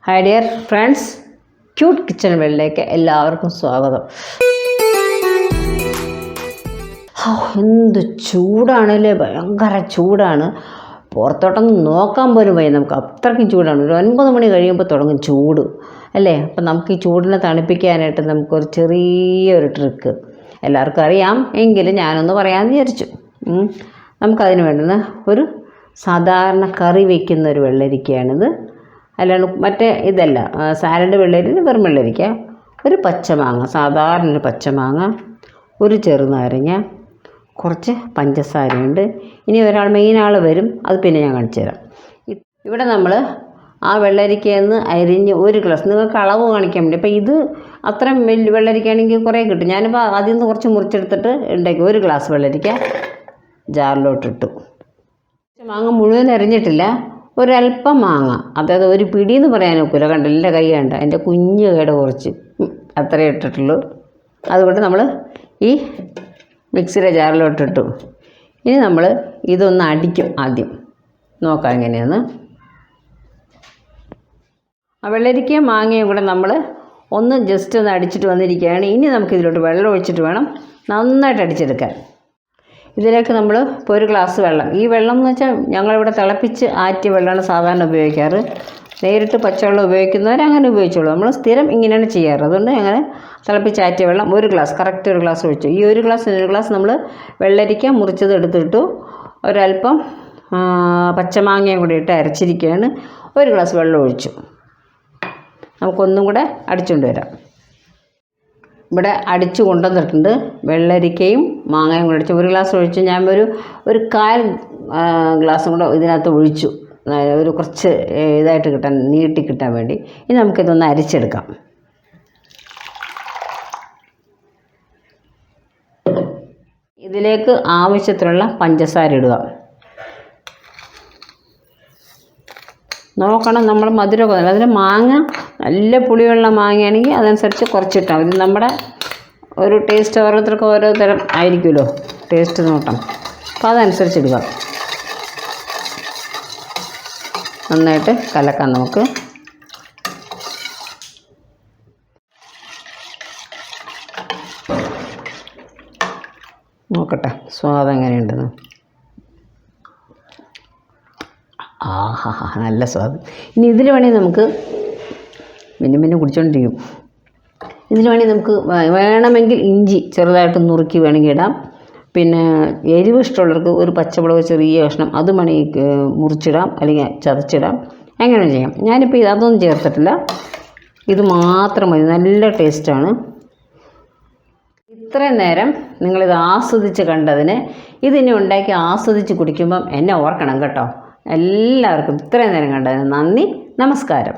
Hi dear friends, cute kitchen വേൾഡിലേക്ക് എല്ലാവർക്കും സ്വാഗതം. എന്ത് ചൂടാണല്ലേ, ഭയങ്കര ചൂടാണ്. പുറത്തോട്ടൊന്നും നോക്കാൻ പോലും വയ്യ, നമുക്ക് അത്രയ്ക്കും ചൂടാണ്. ഒരു 9 മണി കഴിയുമ്പോൾ തുടങ്ങും ചൂട് അല്ലേ. അപ്പം നമുക്ക് ഈ ചൂടിനെ തണുപ്പിക്കാനായിട്ട് നമുക്കൊരു ചെറിയൊരു ട്രിക്ക് എല്ലാവർക്കും അറിയാം, എങ്കിലും ഞാനൊന്ന് പറയാമെന്ന് വിചാരിച്ചു. നമുക്കതിന് വേണ്ടുന്ന ഒരു സാധാരണ കറി വയ്ക്കുന്ന ഒരു വെള്ളരിക്കയാണിത്. അല്ലാണ്ട് മറ്റേ ഇതല്ല, സാലഡ് വെള്ളരിക്ക, വെറും വെള്ളരിക്ക, ഒരു പച്ചമാങ്ങ, സാധാരണ ഒരു പച്ചമാങ്ങ, ഒരു ചെറുനാരങ്ങ, കുറച്ച് പഞ്ചസാരയുണ്ട്. ഇനി മെയിൻ ആൾ വരും, അത് പിന്നെ ഞാൻ കാണിച്ചു തരാം. ഇവിടെ നമ്മൾ ആ വെള്ളരിക്കയിൽ നിന്ന് അരിഞ്ഞ് ഒരു ഗ്ലാസ്, നിങ്ങൾക്ക് അളവ് കാണിക്കാൻ വേണ്ടി. അപ്പോൾ ഇത് അത്രയും വലിയ വെള്ളരിക്കയാണെങ്കിൽ കുറേ കിട്ടും. ഞാനിപ്പോൾ അതിൽ നിന്ന് കുറച്ച് മുറിച്ചെടുത്തിട്ട് ഉണ്ടാക്കി. ഒരു ഗ്ലാസ് വെള്ളരിക്ക ജാറിലോട്ടിട്ടു. മാങ്ങ മുഴുവൻ അരിഞ്ഞിട്ടില്ല, ഒരല്പം മാങ്ങ, അതായത് ഒരു പിടി എന്ന് പറയാൻ ഒക്കില്ല. കണ്ടില്ല, എൻ്റെ കൈ കണ്ട, എൻ്റെ കുഞ്ഞ് കൈയുടെ കുറച്ച് അത്രയേ ഇട്ടിട്ടുള്ളൂ. അതുകൊണ്ട് നമ്മൾ ഈ മിക്സിയുടെ ജാറിലോട്ടിട്ടു. ഇനി നമ്മൾ ഇതൊന്ന് അടിക്കും. ആദ്യം നോക്കാം എങ്ങനെയാണ്. ആ വെള്ളരിക്കയും മാങ്ങയും കൂടെ നമ്മൾ ഒന്ന് ജസ്റ്റ് ഒന്ന് അടിച്ചിട്ട് വന്നിരിക്കുകയാണ്. ഇനി നമുക്കിതിലോട്ട് വെള്ളം ഒഴിച്ചിട്ട് വേണം നന്നായിട്ട് അടിച്ചെടുക്കാൻ. ഇതിലേക്ക് നമ്മൾ ഇപ്പോൾ ഒരു ഗ്ലാസ് വെള്ളം, ഈ വെള്ളം എന്ന് വെച്ചാൽ ഞങ്ങളിവിടെ തിളപ്പിച്ച് ആറ്റിയ വെള്ളമാണ് സാധാരണ ഉപയോഗിക്കാറ്. നേരിട്ട് പച്ചവെള്ളം ഉപയോഗിക്കുന്നവർ അങ്ങനെ ഉപയോഗിച്ചോളൂ. നമ്മൾ സ്ഥിരം ഇങ്ങനെയാണ് ചെയ്യാറ്. അതുകൊണ്ട് അങ്ങനെ തിളപ്പിച്ച് ആറ്റിയ വെള്ളം ഒരു ഗ്ലാസ്, കറക്റ്റ് ഒരു ഗ്ലാസ് ഒഴിച്ചു. ഈ ഒരു ഗ്ലാസ് നമ്മൾ വെള്ളരിക്ക മുറിച്ചത് എടുത്തിട്ടു. ഒരല്പം പച്ചമാങ്ങയും കൂടി ഇട്ട് അരച്ചിരിക്കുകയാണ്. ഒരു ഗ്ലാസ് വെള്ളം ഒഴിച്ചു. നമുക്കൊന്നും കൂടെ അടിച്ചുകൊണ്ട് വരാം. ഇവിടെ അടിച്ചു കൊണ്ടുവന്നിട്ടുണ്ട്. വെള്ളരിക്കയും മാങ്ങയും കൂടെ അടിച്ച് ഒരു ഗ്ലാസ് ഒഴിച്ച് ഞാൻ ഒരു 1/4 ഗ്ലാസും കൂടെ ഇതിനകത്ത് ഒഴിച്ചു. ഒരു കുറച്ച് ഇതായിട്ട് കിട്ടാൻ, നീട്ടി കിട്ടാൻ വേണ്ടി. ഇനി നമുക്കിതൊന്ന് അരിച്ചെടുക്കാം. ഇതിലേക്ക് ആവശ്യത്തിനുള്ള പഞ്ചസാര ഇടുക. നോക്കണം നമ്മൾ മധുരം. അതിന് മാങ്ങ നല്ല പുളിയുള്ള മാങ്ങയാണെങ്കിൽ അതനുസരിച്ച് കുറച്ചിട്ടാൽ മതി. നമ്മുടെ ഒരു ടേസ്റ്റ് ഓരോരുത്തർക്കും ഓരോ തരം ആയിരിക്കുമല്ലോ ടേസ്റ്റ് നോട്ടം, അപ്പോൾ അതനുസരിച്ച് ഇടുക. നന്നായിട്ട് കലക്കാം നമുക്ക്. നോക്കട്ടെ സ്വാദം എങ്ങനെയുണ്ടെന്ന്. ആഹാ, നല്ല സ്വാദം. ഇനി ഇതിൽ വേണമെങ്കിൽ നമുക്ക് പിന്നെ കുടിച്ചുകൊണ്ടിരിക്കും. ഇതിൽ വേണമെങ്കിൽ നമുക്ക് വേണമെങ്കിൽ ഇഞ്ചി ചെറുതായിട്ട് നുറുക്കി വേണമെങ്കിൽ ഇടാം. പിന്നെ എരിവ് ഇഷ്ടമുള്ളവർക്ക് ഒരു പച്ചമുളക് ചെറിയ കഷ്ണം അത് വേണമെങ്കിൽ മുറിച്ചിടാം, അല്ലെങ്കിൽ ചതച്ചിടാം, എങ്ങനെ ചെയ്യാം. ഞാനിപ്പോൾ അതൊന്നും ചേർത്തിട്ടില്ല, ഇത് മാത്രം മതി. നല്ല ടേസ്റ്റാണ്. ഇത്രയും നേരം നിങ്ങളിത് ആസ്വദിച്ച് കണ്ടതിന് ഇതിനെ ഉണ്ടാക്കി ആസ്വദിച്ച് കുടിക്കുമ്പം എന്നെ ഓർക്കണം കേട്ടോ. എല്ലാവർക്കും ഇത്രയും നേരം കണ്ടതിന് നന്ദി, നമസ്കാരം.